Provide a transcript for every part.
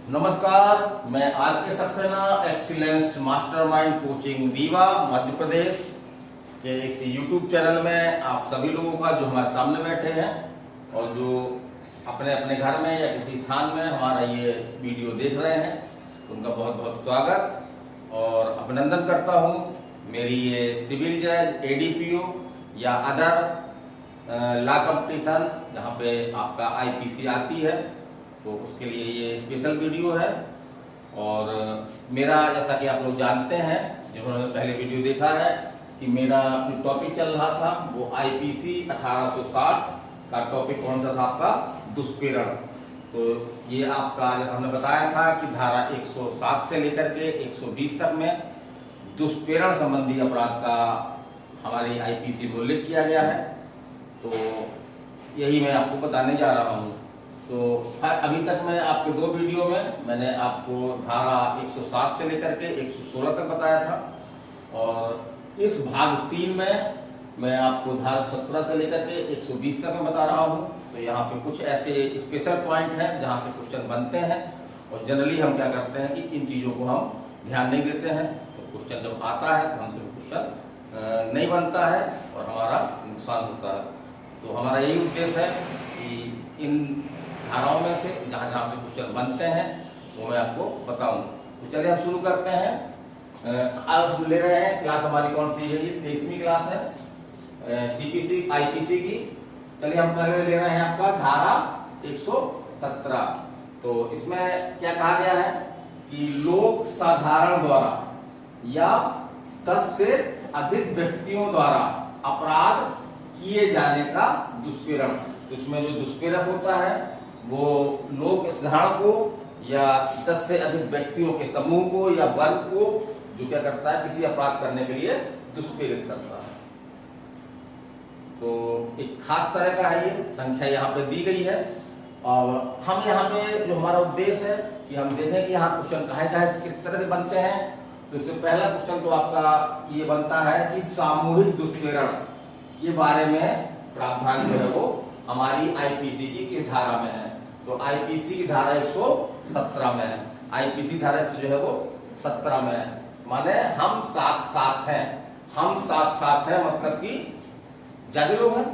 नमस्कार, मैं R K Saxena excellence mastermind coaching Rewa Madhya Pradesh के इस यूट्यूब चैनल में आप सभी लोगों का जो हमारे सामने बैठे हैं और जो अपने अपने घर में या किसी स्थान में हमारा ये वीडियो देख रहे हैं, उनका बहुत बहुत स्वागत और अभिनंदन करता हूँ। मेरी ये सिविल जज, एडीपीओ या अदर लॉ कंपटीशन जहाँ पे आपका आईपीसी आती है, तो उसके लिए ये स्पेशल वीडियो है। और मेरा, जैसा कि आप लोग जानते हैं, जिन्होंने पहले वीडियो देखा है, कि मेरा जो टॉपिक चल रहा था वो आईपीसी 1860 का टॉपिक कौन सा था आपका, दुष्प्रेरण। तो ये आपका, जैसा हमने बताया था, कि धारा 107 से लेकर के 120 तक में दुष्प्रेरण संबंधी अपराध का हमारी आईपीसी में उल्लेख किया गया है। तो यही मैं आपको बताने जा रहा हूँ। तो अभी तक मैं आपके दो वीडियो में मैंने आपको धारा 107 से लेकर के 116 तक बताया था, और इस भाग 3 में मैं आपको धारा 17 से लेकर के 120 तक में बता रहा हूँ। तो यहाँ पे कुछ ऐसे स्पेशल पॉइंट हैं जहाँ से क्वेश्चन बनते हैं, और जनरली हम क्या करते हैं कि इन चीज़ों को हम ध्यान नहीं देते हैं। तो क्वेश्चन जब आता है तो हमसे क्वेश्चन नहीं बनता है और हमारा नुकसान होता है। तो हमारा यही उद्देश्य है कि इन धाराओं में से जहाँ जहाँ से क्वेश्चन बनते हैं वो मैं आपको बताऊँ। तो चलिए हम शुरू करते हैं। आज हम ले रहे हैं क्लास, हमारी कौन सी है, ये 23वीं क्लास है सीपीसी आईपीसी की। चलिए हम पहले ले रहे हैं आपका धारा 117। तो इसमें क्या कहा गया है कि लोक साधारण द्वारा या 10 से अधिक व्यक्तियों द्वारा अपराध किए जाने का दुष्प्रेरण। तो इसमें जो दुष्प्रेरक होता है वो लोक साधारण को या 10 से अधिक व्यक्तियों के समूह को या वर्ग को जो क्या करता है, किसी अपराध करने के लिए दुष्प्रेरित करता है। तो एक खास तरह का है, ये संख्या यहाँ पे दी गई है। और हम यहाँ पे जो हमारा उद्देश्य है कि हम देखें कि यहाँ क्वेश्चन कहाँ से किस तरह से बनते हैं। तो इससे पहला क्वेश्चन तो आपका ये बनता है कि सामूहिक दुष्प्रेरण के बारे में प्रावधान जो है वो हमारी आईपीसी की किस धारा में है। तो आईपीसी की धारा 117 में है। आईपीसी धारा जो है वो 17 में है, माने हम साथ साथ हैं। हम साथ साथ हैं मतलब कि ज्यादा लोग हैं,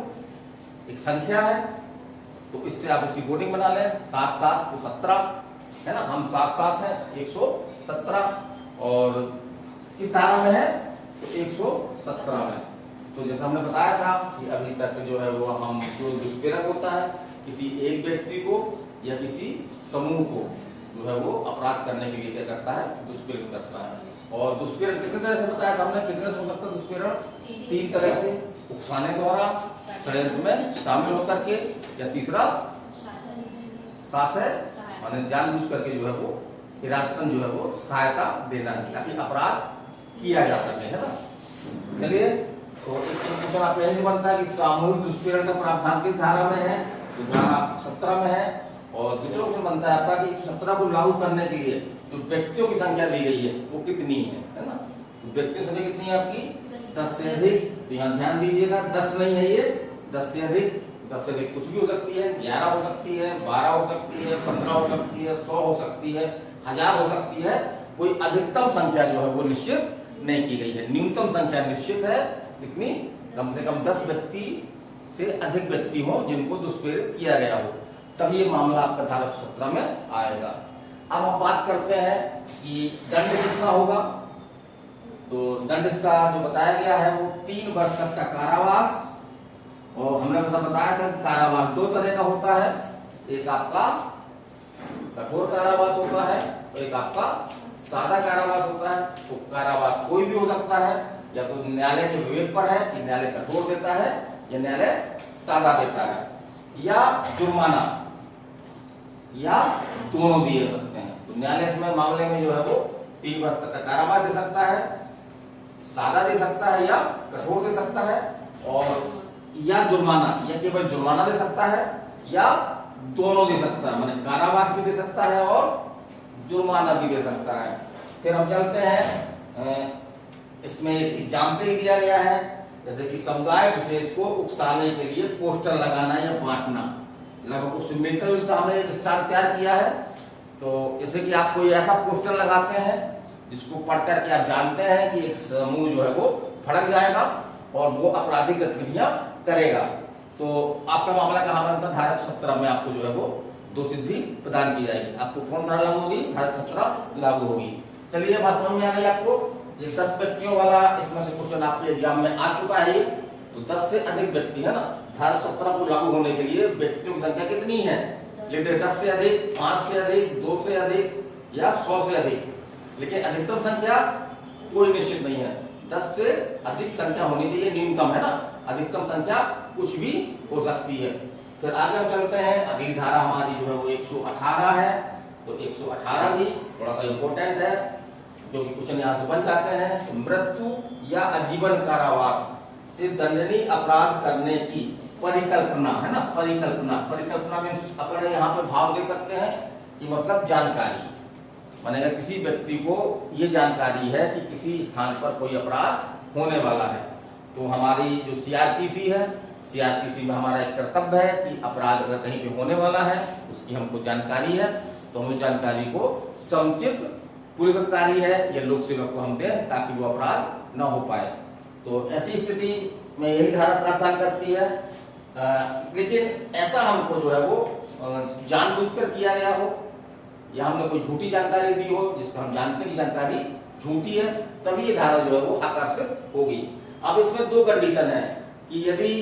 एक संख्या है, तो इससे आप इसकी कोडिंग बना लें। साथ साथ तो 17 है ना, हम साथ साथ हैं 117। और किस धारा में है, तो 117 में। तो जैसा हमने बताया था कि अभी तक जो है वो हम जो दुष्प्रेरक होता है, किसी एक व्यक्ति को या किसी समूह को जो है वो अपराध करने के लिए क्या करता है, दुष्प्रेरित करता है। और दुष्प्रेरण कितने तरह से बताया था हमने, कितने से हो सकता है दुष्प्रेरण, 3 तरह से। उकसाने द्वारा, षड्यंत्र में शामिल होकर के, या तीसरा शासन, माने जानबूझ करके जो है वो इरादतन जो है वो सहायता देना है ताकि अपराध किया जा सके, है ना। चलिए, तो एक क्वेश्चन आप यही बनता है कि सामूहिक दुष्प्रेरण का प्रावधान किस धारा में है, तो धारा 17 में है। और दूसरा क्वेश्चन बनता है आपका कि 17 को लागू करने के लिए जो व्यक्तियों की संख्या दी गई है वो कितनी है ना। तो व्यक्तियों की संख्या कितनी है आपकी, 10 से अधिक। तो यहाँ ध्यान दीजिएगा, 10 नहीं है ये, 10 से अधिक। 10 से अधिक कुछ भी हो सकती है, 11 हो सकती है, 12 हो सकती है, 15 हो सकती है, 100 हो सकती है, 1000 हो सकती है। कोई अधिकतम संख्या जो है वो निश्चित नहीं की गई है। न्यूनतम संख्या निश्चित है, कितनी, कम से कम 10 व्यक्ति से अधिक व्यक्ति हो जिनको दुष्प्रेरित किया गया हो, तब ये मामला आपका धारा 17 में आएगा। अब हम बात करते हैं कि दंड कितना होगा। तो दंड इसका जो बताया गया है वो 3 वर्ष तक का कारावास। और हमने बताया था कि कारावास 2 तरह का होता है, एक आपका कठोर कारावास होता है और एक आपका सादा कारावास होता है। तो कारावास कोई भी हो सकता है, या तो न्यायालय के विवेक पर है कि न्यायालय कठोर देता है या न्यायालय सादा देता है, या जुर्माना, या दोनों दिए सकते हैं। तो न्यायालय इसमें मामले में जो है वो 3 वर्ष तक का कारावास दे सकता है, सादा दे सकता है या कठोर दे सकता है, और या जुर्माना, या केवल जुर्माना दे सकता है या दोनों दे सकता है, माने कारावास भी दे सकता है और जुर्माना भी दे सकता है। फिर हम चलते हैं, इसमें एक एग्जाम्पल दिया गया है, जैसे कि समुदाय विशेष को उकसाने के लिए पोस्टर लगाना या बांटना। लगभग उससे मिलता जुलता हमने एक स्टार तैयार किया है। तो जैसे कि आप कोई ऐसा पोस्टर लगाते हैं जिसको पढ़ करके आप जानते हैं कि एक समूह जो है वो भड़क जाएगा और वो आपराधिक गतिविधियां करेगा, तो आपका मामला कहाँ बनता है? धारा 17 में आपको जो है वो दोषसिद्धि प्रदान की जाएगी। आपको कौन धारा लागू होगी? धारा 17 लागू होगी। चलिए ये बात समझ में आ गई आपको। ये 10 व्यक्तियों वाला इसमें से क्वेश्चन आपके एग्जाम में आ चुका है। तो 10 से अधिक व्यक्ति है ना, धारा 17 को लागू होने के लिए व्यक्तियों की संख्या कितनी है? लेकिन 10 से अधिक, 5 से अधिक, 2 से अधिक या 100 से अधिक, लेकिन अधिकतम संख्या कोई निश्चित नहीं है। 10 से अधिक संख्या होनी चाहिए, न्यूनतम है ना, अधिकतम संख्या कुछ भी हो सकती है। फिर आगे हम चलते हैं, अगली धारा हमारी जो है वो 118 है। तो 118 भी थोड़ा सा इम्पोर्टेंट है क्योंकि क्वेश्चन यहाँ से बन जाते हैं। तो मृत्यु या आजीवन कारावास से दंडनीय अपराध करने की परिकल्पना है ना, परिकल्पना में अपने यहाँ पे भाव देख सकते हैं कि मतलब जानकारी, मानेगा किसी व्यक्ति को ये जानकारी है कि किसी स्थान पर कोई अपराध होने वाला है। तो हमारी जो सीआरपीसी है, सीआरपीसी में हमारा एक कर्तव्य है कि अपराध अगर कहीं पे होने वाला है उसकी हमको जानकारी है तो हम उस जानकारी को समुचित पुलिस अधिकारी है या लोक सेवक को हम दें ताकि वो अपराध न हो पाए। तो ऐसी स्थिति में यही धारा प्रावधान करती है। लेकिन ऐसा हमको जो है वो जानबूझकर किया गया हो या हमने कोई झूठी जानकारी दी हो जिसका हम जानते हैं कि जानकारी झूठी है, तभी ये धारा जो है वो आकर्षित होगी। अब इसमें दो कंडीशन है कि यदि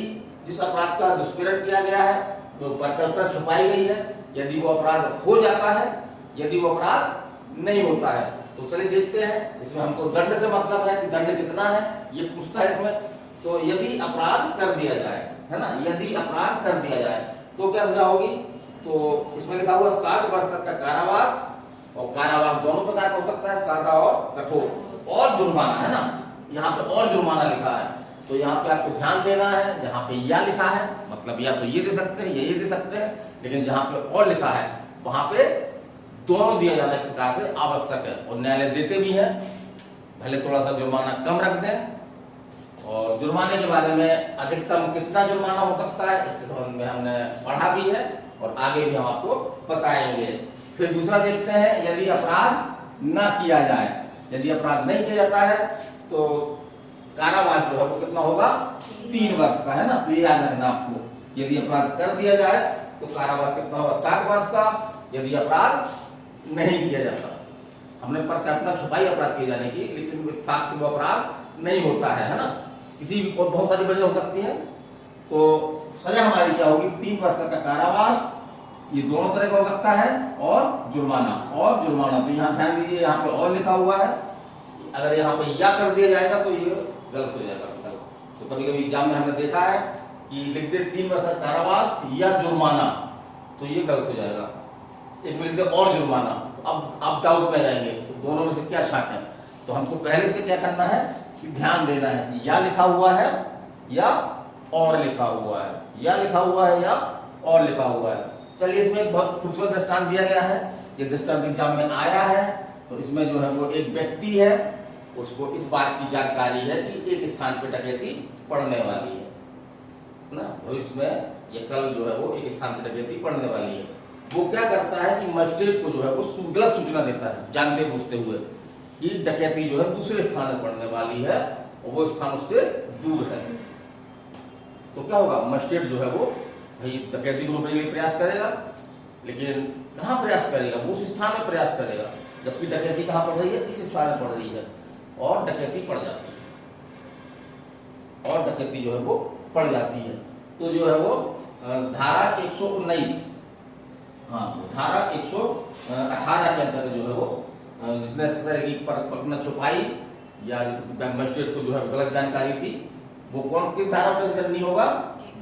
जिस अपराध का दुष्प्रेरण किया गया है तो परिकल्पना छुपाई गई है, यदि वो अपराध हो जाता है, यदि वो अपराध नहीं होता है। तो चलिए देखते हैं, इसमें हमको दंड से मतलब है कि दंड कितना है ये पूछता है इसमें। तो यदि अपराध कर दिया जाए, है ना, यदि अपराध कर दिया जाए तो क्या सजा होगी? तो इसमें लिखा हुआ 7 वर्ष तक का कारावास, और कारावास दोनों प्रकार का हो सकता है, सादा और कठोर, और जुर्माना, है ना, यहाँ पे और जुर्माना लिखा है। तो यहाँ पे आपको ध्यान देना है, जहाँ पे या लिखा है मतलब या तो ये दे सकते हैं या ये दे सकते हैं, लेकिन जहाँ पे और लिखा है वहां पे दोनों दिया जाना एक प्रकार से आवश्यक है। और न्यायालय देते भी है, भले थोड़ा सा जुर्माना कम रख दें। और जुर्माने के बारे में अधिकतम कितना जुर्माना हो सकता है इसके संबंध में हमने पढ़ा भी है और आगे भी हम आपको बताएंगे। फिर दूसरा देखते हैं, यदि अपराध न किया जाए, यदि अपराध नहीं किया जाता है तो कारावास जो है वो कितना होगा? 3 वर्ष का, है ना। तो ये याद रखना आपको, यदि अपराध कर दिया जाए तो कारावास कितना होगा? 7 वर्ष का। यदि अपराध नहीं किया जाता, हमने परिकल्पना छुपाई अपराध किए जाने की, लेकिन इत्तेफाक से वो अपराध नहीं होता है ना, किसी भी और बहुत सारी वजह हो सकती है। तो सजा हमारी क्या होगी? 3 वर्ष तक का कारावास, ये दोनों तरह का हो सकता है, और जुर्माना, और जुर्माना। तो यहाँ ध्यान दीजिए, यहाँ पे और लिखा हुआ है, अगर यहाँ पे या कर दिया जाएगा तो ये गलत हो जाएगा। तो कभी कभी एग्जाम में हमने देखा है कि लिख दे 3 वर्ष तक कारावास या जुर्माना, तो ये गलत हो जाएगा। एक में लिख दे और जुर्माना, तो अब आप डाउट में जाएंगे तो दोनों में से क्या छांटे। तो हमको पहले से क्या करना है कि ध्यान देना है कि या लिखा हुआ है या और लिखा हुआ है, या लिखा हुआ है या और लिखा हुआ है। चलिए, इसमें एक बहुत खूबसूरत दृष्टांत दिया गया है, ये दृष्टांत एग्जाम में आया है। तो इसमें जो है वो एक व्यक्ति है, उसको इस बात की जानकारी है कि एक स्थान पे डकैती पड़ने वाली है ना, भविष्य में ये कल जो है वो एक स्थान पे डकैती पड़ने वाली है। वो क्या करता है कि मजिस्ट्रेट को जो है वो गलत सूचना देता है, जानते बूझते हुए कि डकैती जो है दूसरे स्थान में पड़ने वाली है और वो स्थान उससे दूर है। तो क्या होगा? मजिस्ट्रेट जो है वो भाई डकैती को रोकने के लिए प्रयास करेगा, लेकिन कहाँ प्रयास करेगा? वो उस स्थान में प्रयास करेगा, जबकि डकैती कहाँ पड़ रही है? इस स्थान में पड़ रही है, और डकैती पड़ जाती है, और डकैती जो है वो पड़ जाती है। तो जो है वो धारा 119, हाँ, धारा 118 के अंतर्गत जो है वो जिसने इस तरह की परिकल्पना छुपाई या मजिस्ट्रेट को जो है गलत जानकारी दी, वो कौन किस धारा पर करनी होगा?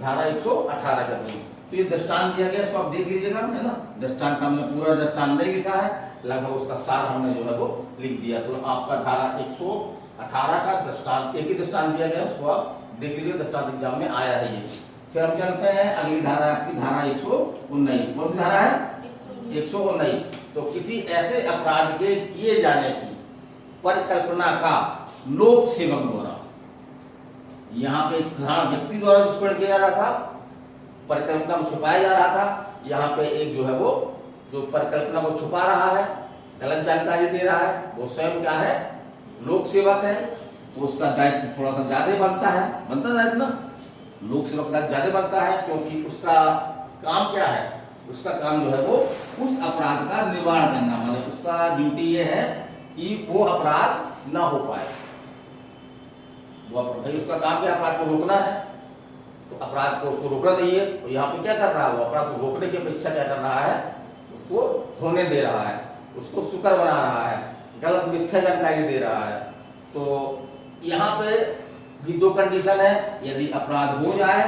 धारा 118 के अंतर्गत। तो ये दृष्टांत दिया गया, इसको आप देख लीजिएगा, है ना। दृष्टांत हमने पूरा दृष्टांत नहीं लिखा है, लगभग उसका सार हमने जो है वो लिख दिया। तो आपका धारा 118 का दृष्टांत, एक ही दृष्टांत दिया गया, उसको आप देख लीजिए, दृष्टांत एग्जाम में आया है ये। फिर हम चलते हैं अगली धारा, आपकी धारा 119। कौन सी धारा है? 119। तो किसी ऐसे अपराध के किए जाने की परिकल्पना का लोक सेवक द्वारा, यहाँ पे एक साधारण व्यक्ति द्वारा दुष्कर्म किया जा रहा था, परिकल्पना को छुपाया जा रहा था, यहाँ पे एक जो है वो जो परिकल्पना को छुपा रहा है, गलत जानकारी दे रहा है, वो स्वयं क्या है, लोक सेवक है। तो उसका दायित्व थोड़ा सा ज्यादा बनता है दायित्व ना, लोक सेवक दायित्व ज्यादा बनता है, क्योंकि उसका काम क्या है, उसका काम जो है वो उस अपराध का निवारण करना, मतलब उसका ड्यूटी ये है कि वो अपराध ना हो पाए। वो भाई उसका काम क्या, अपराध को रोकना है, तो अपराध को उसको रोकना चाहिए। तो यहाँ पे क्या कर रहा है, वो अपराध को रोकने की अपेक्षा क्या कर रहा है, उसको होने दे रहा है, उसको शुक्र बना रहा है, गलत मिथ्या जानकारी दे रहा है। तो यहाँ पे भी दो कंडीशन है, यदि अपराध हो जाए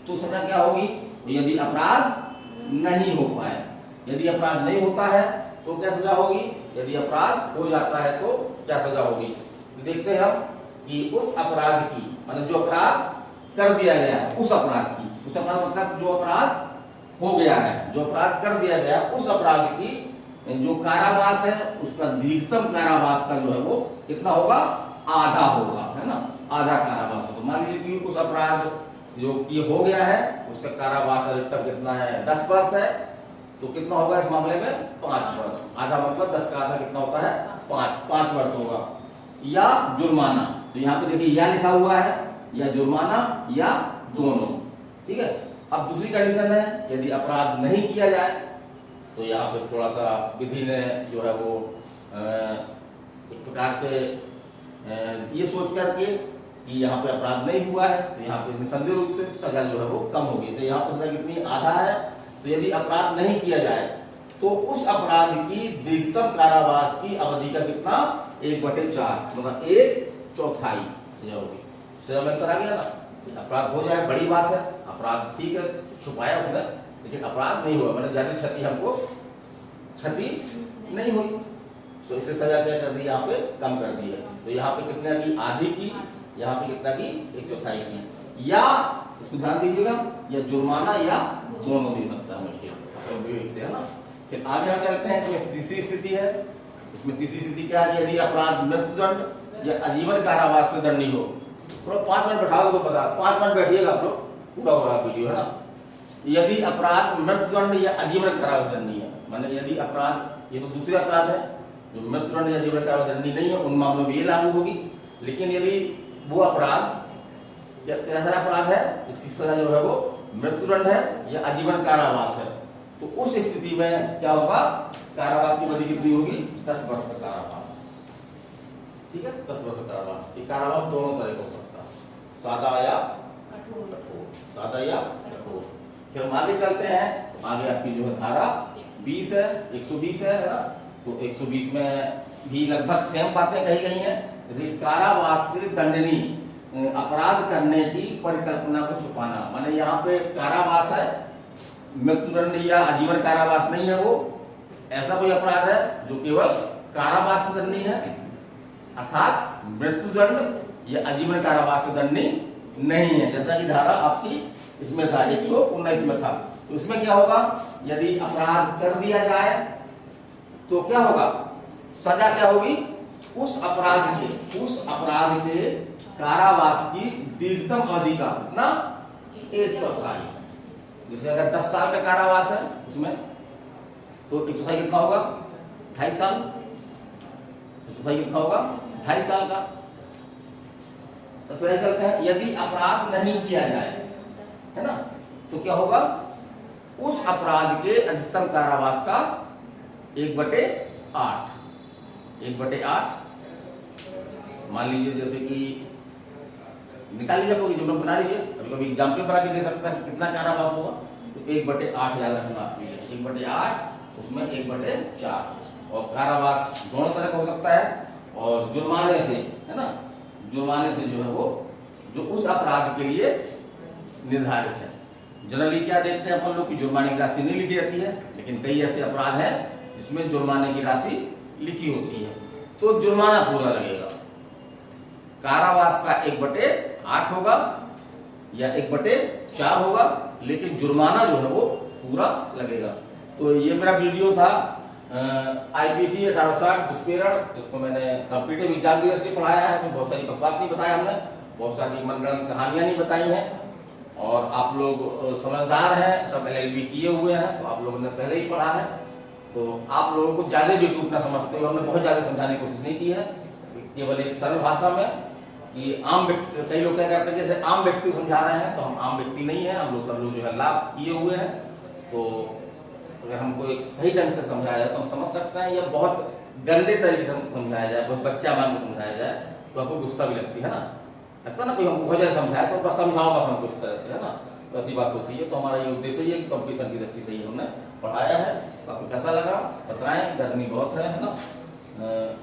तो सजा क्या होगी, यदि अपराध नहीं हो पाए। यदि अपराध नहीं होता है तो क्या सजा होगी, यदि अपराध हो जाता है तो क्या सजा होगी। देखते हैं हम कि उस अपराध की, मतलब जो अपराध कर दिया गया है उस अपराध की, उस अपराध मतलब जो अपराध हो गया है, जो अपराध कर दिया गया, उस अपराध की जो कारावास है, उसका अधिकतम कारावास का जो है वो कितना होगा, आधा होगा, है ना, आधा कारावास होगा। मान लीजिए कि उस अपराध जो ये हो गया है उसका कारावास अधिकतम कितना है, 10 वर्ष है, तो कितना होगा इस मामले में, 5 वर्ष। आधा मतलब 10 का आधा कितना होता है, 5 वर्ष होगा। या जुर्माना, तो यहाँ पे देखिए या लिखा हुआ है, या जुर्माना या दोनों, ठीक है। अब दूसरी कंडीशन है, यदि अपराध नहीं किया जाए, तो यहाँ पे थोड़ा सा विधि ने जो है वो एक प्रकार से ये सोच करके कि यहाँ पे अपराध नहीं हुआ है, तो यहाँ पे निसंदेह रूप से सजा जो है वो कम होगी। जैसे यहाँ पर सजा कितनी, आधा है, तो यदि अपराध नहीं किया जाए तो उस अपराध की अधिकतम कारावास की अवधि का कितना, 1/4, मतलब 1/4 सजा होगी। सजा में अंतर आ गया ना, अपराध हो जाए बड़ी बात है, अपराध ठीक है छुपाया उसने, लेकिन अपराध नहीं हुआ, मतलब ज्यादा क्षति हमको क्षति नहीं हुई, तो इसे सजा क्या कर दी, यहाँ पे कम कर दी है। तो यहाँ पे कितने की, आधी की, यहाँ पे कितना की, 1/4 की। या इसको ध्यान दीजिएगा, या जुर्माना या दोनों दे सकता है मुझे से, है ना। फिर आगे हम चलते हैं, इसमें तीसरी स्थिति है। इसमें तीसरी स्थिति क्या है, यदि अपराध मृत्युदंड या आजीवन कारावास से दंडनीय हो। थोड़ा 5 मिनट बैठाओ तो पता, 5 मिनट बैठिएगा आप लोग, पूरा होगा वीडियो, है ना। यदि अपराध मृत्युदंड या आजीवन कारावास दंडनीय है, माने यदि अपराध, ये तो दूसरे अपराध है, जो मृत्युदंड या आजीवन कारावास दंडनीय नहीं है, उन मामलों में ये लागू होगी। लेकिन यदि वो अपराध कैसा अपराध है, इसकी सजा जो है वो मृत्युदंड है या आजीवन कारावास है, तो उस स्थिति में क्या होगा, कारावास की अवधि कितनी होगी, 10 वर्ष का कारावास, ठीक है, 10 वर्ष का कारावास। ये कारावास दोनों तरह का हो सकता है, सादा या कठोर, सादा या कठोर। फिर हम आगे चलते हैं, तो आगे आपकी जो है धारा 20 है, 120 है ना। तो 120 में भी लगभग सेम बातें कही गई हैं, जैसे कारावास से दंडनीय अपराध करने की परिकल्पना को छुपाना, माने यहाँ पे कारावास है, मृत्युदंड या आजीवन कारावास नहीं है, वो ऐसा कोई अपराध है जो केवल कारावास से दंडनीय है, अर्थात मृत्युदंड या आजीवन कारावास से दंडनीय नहीं है। जैसा कि धारा आपकी इसमें था, 119 में था। तो इसमें क्या होगा, यदि अपराध कर दिया जाए तो क्या होगा, सजा क्या होगी, उस अपराध के कारावास की दीर्घतम अवधि का कितना, 1/4। जैसे अगर 10 साल का कारावास है उसमें, तो 1/4 कितना होगा, 2.5 साल। 1/4 कितना होगा, 2.5 साल का। तो फिर चलते हैं, यदि अपराध नहीं किया जाए, है ना, तो क्या होगा, उस अपराध के अधिकतम कारावास का 1/8। 1/8 मान लीजिए, जैसे कि निकाल लीजिए, आप लोग बना लीजिए, कभी कभी एग्जाम्पल बना के दे सकता है कितना कारावास होगा। तो 1/8 याद रखना आप, 1/8 उसमें 1/4। और कारावास दोनों तरह का हो सकता है, और जुर्माने से, है ना, जुर्माने से जो है वो जो उस अपराध के लिए निर्धारित है। जनरली क्या देखते हैं अपन लोग कि जुर्माने की राशि नहीं लिखी रहती है, लेकिन कई ऐसे अपराध हैं जिसमें जुर्माने की राशि लिखी होती है, तो जुर्माना पूरा लगेगा। कारावास का 1/8 होगा या 1/4 होगा, लेकिन जुर्माना जो है वो पूरा लगेगा। तो ये मेरा वीडियो था IPC 1860 दुष्प्रेरण, जिसको मैंने कॉम्पिटिटिव एग्जाम के लिए पढ़ाया है। बहुत सारी बकवास नहीं बताया हमने, बहुत सारी मनगढ़ंत कहानियां नहीं बताई हैं, और आप लोग समझदार हैं, सब LLB किए हुए हैं, तो आप लोगों ने पहले ही पढ़ा है। तो आप लोगों को ज़्यादा भी टूटना समझते हो, हमने बहुत ज़्यादा समझाने की कोशिश नहीं की है, केवल एक सरल भाषा में कि आम व्यक्ति, कई लोग क्या करते हैं जैसे आम व्यक्ति समझा रहे हैं, तो हम आम व्यक्ति नहीं है, हम लोग सब लोग जो है लाभ किए हुए हैं। तो अगर हमको एक सही ढंग से समझाया जाए तो हम समझ सकते हैं, या बहुत गंदे तरीके से समझाया जाए, बहुत बच्चा मान के समझाया जाए तो हमको गुस्सा भी लगती है ना, लगता है ना, कोई हमको बहुत ज़्यादा समझाए तो बस समझाओ मत हमको इस तरह से, है ना, तो ऐसी बात होती है। तो हमारा ये उद्देश्य ही है कि कंपटीशन की दृष्टि से ही हमने पढ़ाया है। तो आपको कैसा लगा बताएं, गर्मी बहुत है ना,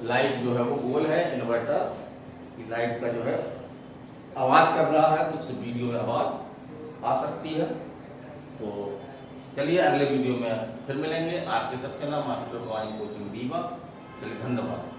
लाइट जो है वो गोल है, इन्वर्टर की लाइट का जो है आवाज़ कर रहा है, तो वीडियो में आवाज़ आ सकती है। तो चलिए अगले वीडियो में फिर मिलेंगे। आपके Saxena master drawing coaching Viva. चलिए धन्यवाद।